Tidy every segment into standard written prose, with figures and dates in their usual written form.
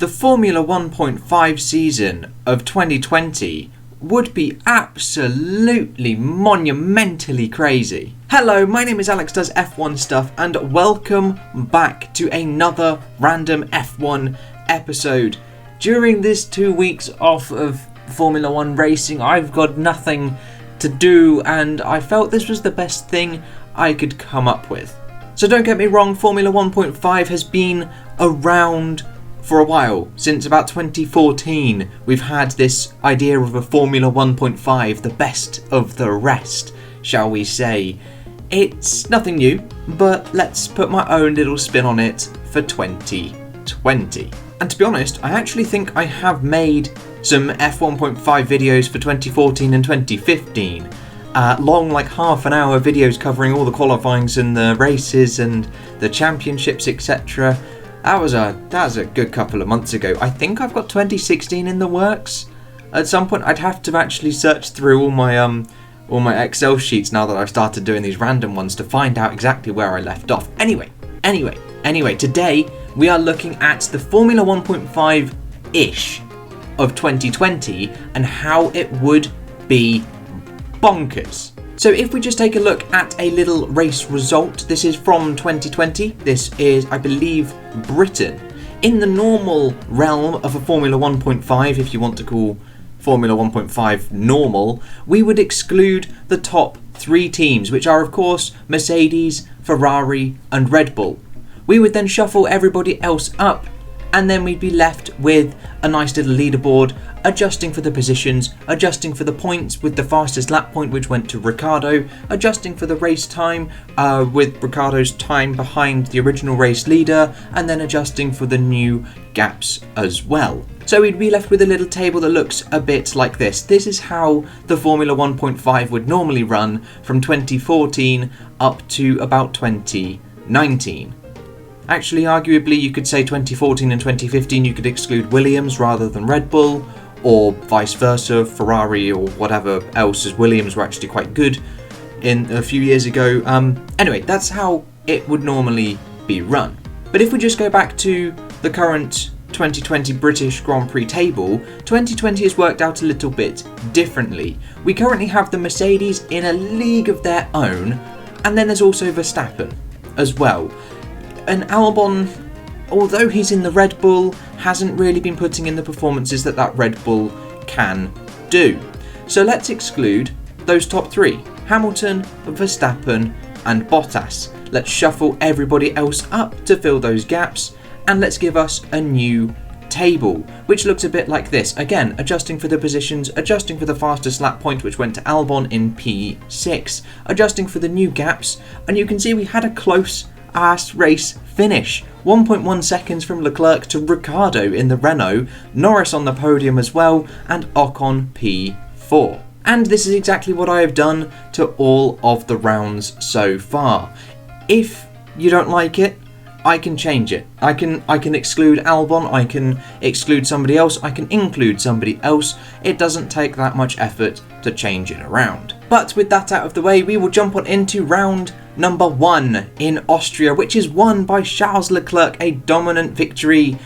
the Formula 1.5 season of 2020 would be absolutely monumentally crazy. Hello, my name is Alex Does F1 Stuff, and welcome back to another random F1 episode. During this 2 weeks off of Formula 1 racing, I've got nothing to do, and I felt this was the best thing I could come up with. So don't get me wrong, Formula 1.5 has been around for a while. Since about 2014, we've had this idea of a Formula 1.5, the best of the rest, shall we say. It's nothing new, but let's put my own little spin on it for 2020. And to be honest, I actually think I have made some F1.5 videos for 2014 and 2015. Long, like half an hour videos covering all the qualifyings and the races and the championships, etc. That was a good couple of months ago. I think I've got 2016 in the works. At some point, I'd have to actually search through all my Excel sheets now that I've started doing these random ones to find out exactly where I left off. Anyway, today we are looking at the Formula 1.5-ish of 2020 and how it would be bonkers. So if we just take a look at a little race result, this is from 2020. This is, I believe, Britain. In the normal realm of a Formula 1.5, if you want to call Formula 1.5 normal, we would exclude the top three teams, which are of course Mercedes, Ferrari and Red Bull. We would then shuffle everybody else up, and then we'd be left with a nice little leaderboard, adjusting for the positions, adjusting for the points with the fastest lap point which went to Ricciardo, adjusting for the race time with Ricciardo's time behind the original race leader, and then adjusting for the new gaps as well. So we'd be left with a little table that looks a bit like this. This is how the Formula 1.5 would normally run from 2014 up to about 2019. Actually, arguably, you could say 2014 and 2015 you could exclude Williams rather than Red Bull, or vice versa, Ferrari or whatever else, as Williams were actually quite good in a few years ago. Anyway, that's how it would normally be run. But if we just go back to the current 2020 British Grand Prix table, 2020 has worked out a little bit differently. We currently have the Mercedes in a league of their own, and then there's also Verstappen as well. And Albon, although he's in the Red Bull, hasn't really been putting in the performances that Red Bull can do. So let's exclude those top three: Hamilton, Verstappen and Bottas. Let's shuffle everybody else up to fill those gaps, and let's give us a new table, which looks a bit like this. Again, adjusting for the positions, adjusting for the fastest lap point which went to Albon in P6, adjusting for the new gaps, and you can see we had a close race finish. 1.1 seconds from Leclerc to Ricciardo in the Renault, Norris on the podium as well, and Ocon P4. And this is exactly what I have done to all of the rounds so far. If you don't like it, I can change it. I can exclude Albon, I can exclude somebody else, I can include somebody else. It doesn't take that much effort to change it around. But with that out of the way, we will jump on into round number 1 in Austria, which is won by Charles Leclerc, a dominant victory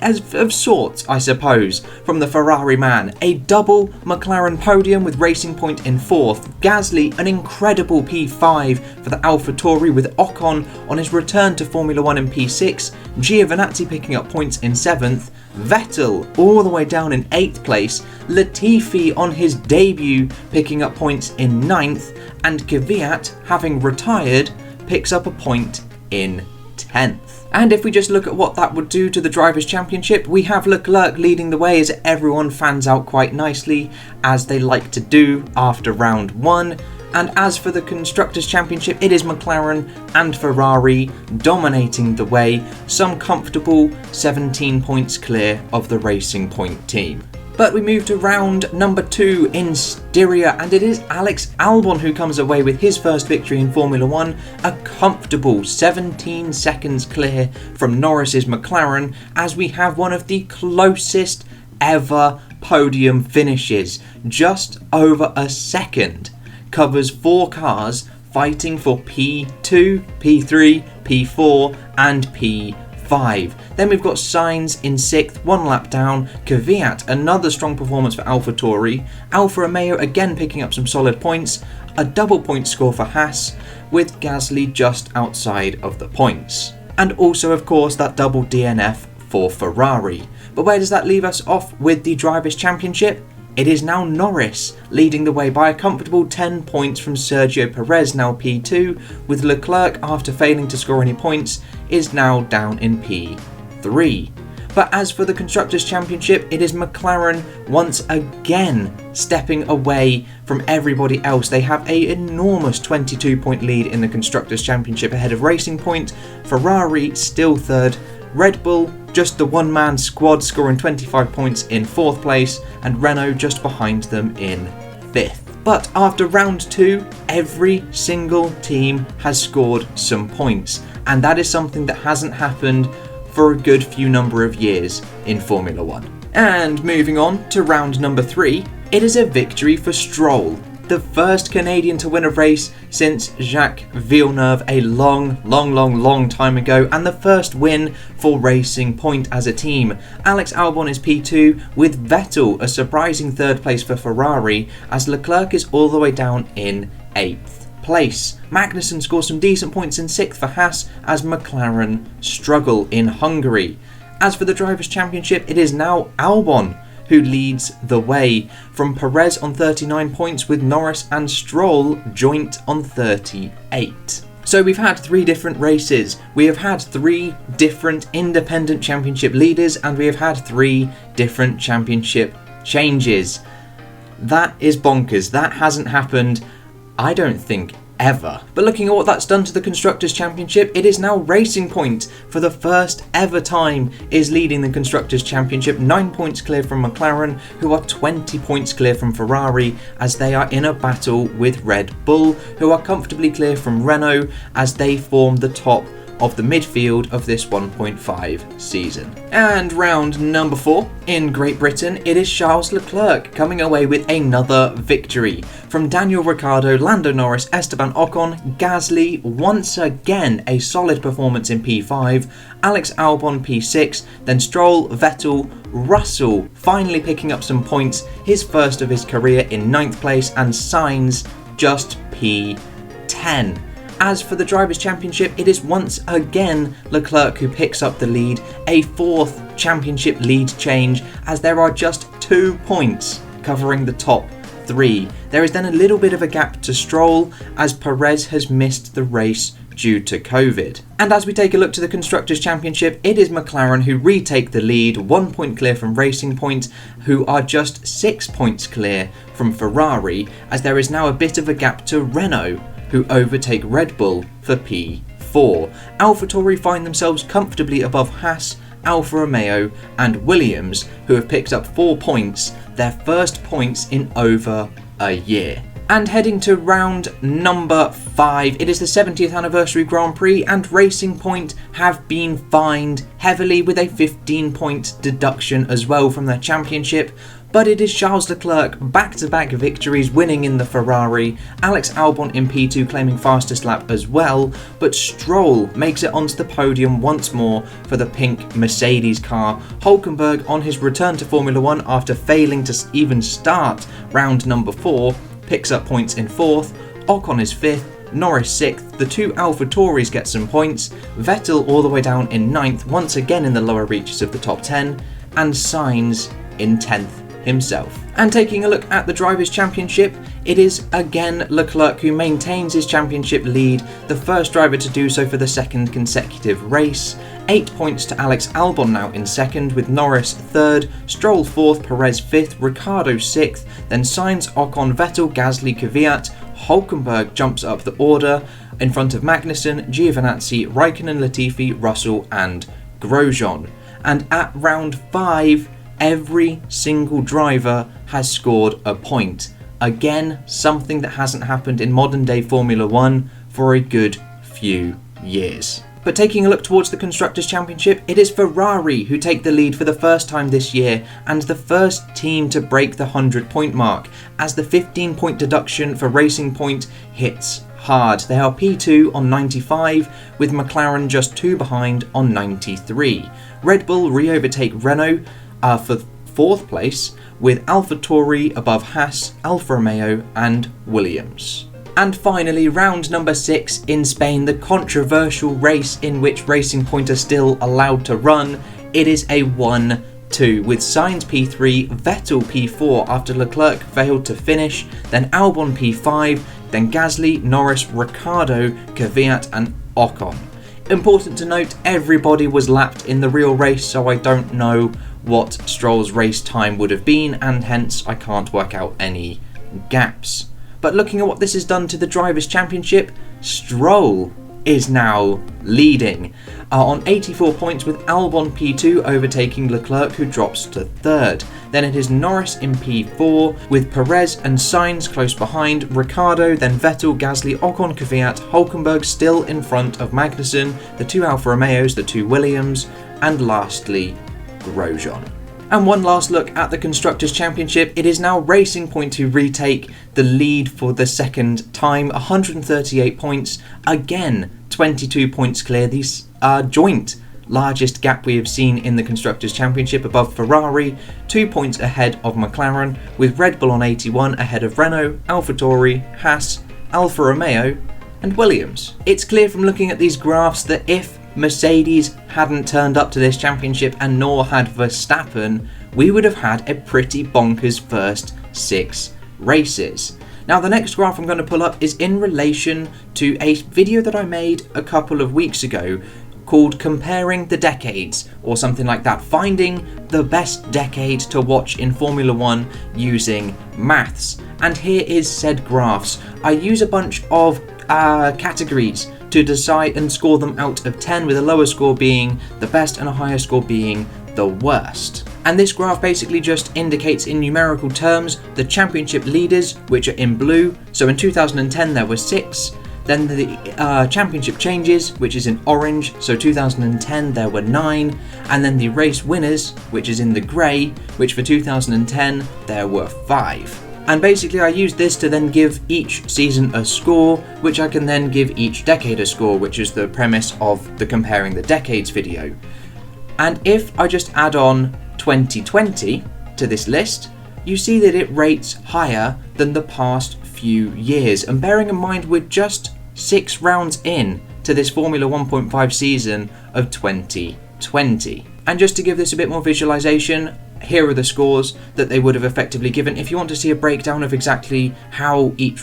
of sorts, I suppose, from the Ferrari man. A double McLaren podium with Racing Point in 4th, Gasly an incredible P5 for the AlphaTauri with Ocon on his return to Formula 1 in P6, Giovinazzi picking up points in 7th, Vettel all the way down in 8th place, Latifi on his debut picking up points in 9th, and Kvyat, having retired, picks up a point in 10th. And if we just look at what that would do to the Drivers' Championship, we have Leclerc leading the way as everyone fans out quite nicely, as they like to do after round 1. And as for the Constructors' Championship, it is McLaren and Ferrari dominating the way, some comfortable 17 points clear of the Racing Point team. But we move to round number 2 in Styria, and it is Alex Albon who comes away with his first victory in Formula 1, a comfortable 17 seconds clear from Norris's McLaren, as we have one of the closest ever podium finishes, just over a second. Covers 4 cars fighting for P2, P3, P4 and P5. 5. Then we've got Sainz in 6th, 1 lap down. Kvyat, another strong performance for AlphaTauri. Alfa Romeo again picking up some solid points. A double point score for Haas, with Gasly just outside of the points. And also, of course, that double DNF for Ferrari. But where does that leave us off with the Drivers' Championship? It is now Norris leading the way by a comfortable 10 points from Sergio Perez, now P2, with Leclerc, after failing to score any points, is now down in P3. But as for the Constructors' Championship, it is McLaren once again stepping away from everybody else. They have an enormous 22-point lead in the Constructors' Championship ahead of Racing Point. Ferrari still 3rd. Red Bull, just the one-man squad, scoring 25 points in 4th place, and Renault just behind them in 5th. But after round 2, every single team has scored some points, and that is something that hasn't happened for a good few number of years in Formula 1. And moving on to round number 3, it is a victory for Stroll, the first Canadian to win a race since Jacques Villeneuve a long time ago, and the first win for Racing Point as a team. Alex Albon is P2, with Vettel a surprising 3rd place for Ferrari, as Leclerc is all the way down in 8th place. Magnussen scores some decent points in 6th for Haas, as McLaren struggle in Hungary. As for the Drivers' Championship, it is now Albon who leads the way, from Perez on 39 points, with Norris and Stroll joint on 38. So we've had 3 different races, we have had 3 different independent championship leaders, and we have had 3 different championship changes. That is bonkers. That hasn't happened, I don't think, ever. But looking at what that's done to the Constructors' Championship, it is now Racing Point, for the first ever time, is leading the Constructors' Championship, 9 points clear from McLaren, who are 20 points clear from Ferrari, as they are in a battle with Red Bull, who are comfortably clear from Renault, as they form the top of the midfield of this 1.5 season. And round number 4, in Great Britain, it is Charles Leclerc coming away with another victory. From Daniel Ricciardo, Lando Norris, Esteban Ocon, Gasly, once again a solid performance in P5, Alex Albon P6, then Stroll, Vettel, Russell finally picking up some points, his first of his career in 9th place, and Sainz just P10. As for the Drivers' Championship, it is once again Leclerc who picks up the lead, a 4th championship lead change, as there are just 2 points covering the top 3. There is then a little bit of a gap to Stroll, as Perez has missed the race due to COVID. And as we take a look to the Constructors' Championship, it is McLaren who retake the lead, 1 point clear from Racing Point, who are just 6 points clear from Ferrari, as there is now a bit of a gap to Renault, who overtake Red Bull for P4. AlphaTauri find themselves comfortably above Haas, Alfa Romeo and Williams, who have picked up 4 points, their first points in over a year. And heading to round number 5, it is the 70th anniversary Grand Prix, and Racing Point have been fined heavily with a 15-point deduction as well from their championship. But it is Charles Leclerc, back-to-back victories, winning in the Ferrari, Alex Albon in P2 claiming fastest lap as well, but Stroll makes it onto the podium once more for the pink Mercedes car. Hülkenberg, on his return to Formula 1 after failing to even start round number 4, picks up points in 4th, Ocon is 5th, Norris 6th, the 2 AlphaTauris get some points, Vettel all the way down in 9th, once again in the lower reaches of the top 10, and Sainz in 10th himself. And taking a look at the Drivers' Championship, it is again Leclerc who maintains his championship lead, the first driver to do so for the 2nd consecutive race. 8 points to Alex Albon now in 2nd, with Norris 3rd, Stroll 4th, Perez 5th, Ricciardo 6th, then Sainz, Ocon, Vettel, Gasly, Kvyat. Hülkenberg jumps up the order in front of Magnussen, Giovinazzi, Raikkonen, Latifi, Russell and Grosjean. And at round 5, every single driver has scored a point. Again, something that hasn't happened in modern day Formula 1 for a good few years. But taking a look towards the Constructors' Championship, it is Ferrari who take the lead for the first time this year, and the first team to break the 100-point mark, as the 15-point deduction for Racing Point hits hard. They are P2 on 95, with McLaren just 2 behind on 93. Red Bull re-overtake Renault for 4th place, with AlphaTauri above Haas, Alfa Romeo and Williams. And finally, round number 6 in Spain, the controversial race in which Racing Point are still allowed to run. It is a 1-2 with Sainz P3, Vettel P4 after Leclerc failed to finish, then Albon P5, then Gasly, Norris, Ricciardo, Kvyat and Ocon. Important to note, everybody was lapped in the real race, so I don't know what Stroll's race time would have been, and hence I can't work out any gaps. But looking at what this has done to the Drivers' Championship, Stroll is now leading on 84 points, with Albon P2 overtaking Leclerc, who drops to 3rd. Then it is Norris in P4 with Perez and Sainz close behind, Ricciardo, then Vettel, Gasly, Ocon, Kvyat, Hülkenberg still in front of Magnussen, the 2 Alfa Romeos, the 2 Williams, and lastly Grosjean. And one last look at the Constructors Championship. It is now Racing Point who retake the lead for the second time, 138 points, again 22 points clear, the joint largest gap we have seen in the Constructors Championship, above Ferrari, 2 points ahead of McLaren, with Red Bull on 81 ahead of Renault, AlphaTauri, Haas, Alfa Romeo and Williams. It's clear from looking at these graphs that if Mercedes hadn't turned up to this championship and nor had Verstappen, we would have had a pretty bonkers first 6 races. Now the next graph I'm going to pull up is in relation to a video that I made a couple of weeks ago called Comparing the Decades, or something like that, finding the best decade to watch in Formula 1 using maths. And here is said graphs. I use a bunch of categories to decide and score them out of 10, with a lower score being the best and a higher score being the worst. And this graph basically just indicates in numerical terms the championship leaders, which are in blue. So in 2010 there were 6. Then the championship changes, which is in orange. So 2010 there were 9. And then the race winners, which is in the grey, which for 2010 there were 5. And basically I use this to then give each season a score, which I can then give each decade a score, which is the premise of the Comparing the Decades video. And if I just add on 2020 to this list, you see that it rates higher than the past few years. And bearing in mind we're just 6 rounds in to this Formula 1.5 season of 2020. And just to give this a bit more visualization, here are the scores that they would have effectively given. If you want to see a breakdown of exactly how each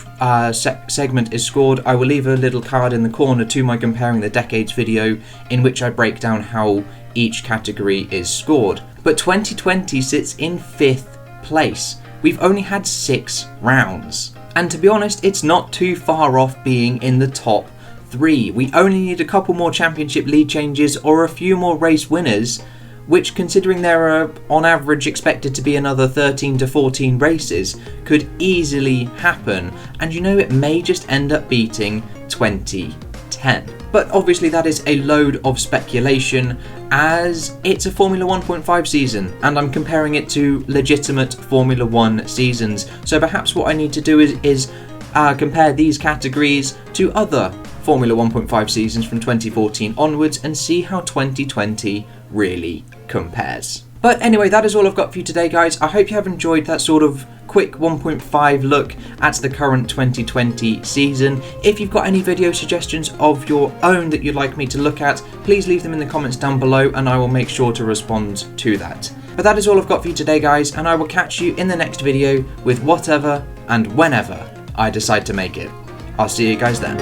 segment is scored, I will leave a little card in the corner to my Comparing the Decades video, in which I break down how each category is scored. But 2020 sits in 5th place. We've only had 6 rounds. And to be honest, it's not too far off being in the top 3. We only need a couple more championship lead changes or a few more race winners, which, considering there are on average expected to be another 13 to 14 races, could easily happen. And you know, it may just end up beating 2010. But obviously that is a load of speculation, as it's a Formula 1.5 season and I'm comparing it to legitimate Formula 1 seasons. So perhaps what I need to do is compare these categories to other Formula 1.5 seasons from 2014 onwards and see how 2020 really compares. But anyway, that is all I've got for you today, guys. I hope you have enjoyed that sort of quick 1.5 look at the current 2020 season. If you've got any video suggestions of your own that you'd like me to look at, please leave them in the comments down below and I will make sure to respond to that. But that is all I've got for you today, guys, and I will catch you in the next video with whatever and whenever I decide to make it. I'll see you guys then.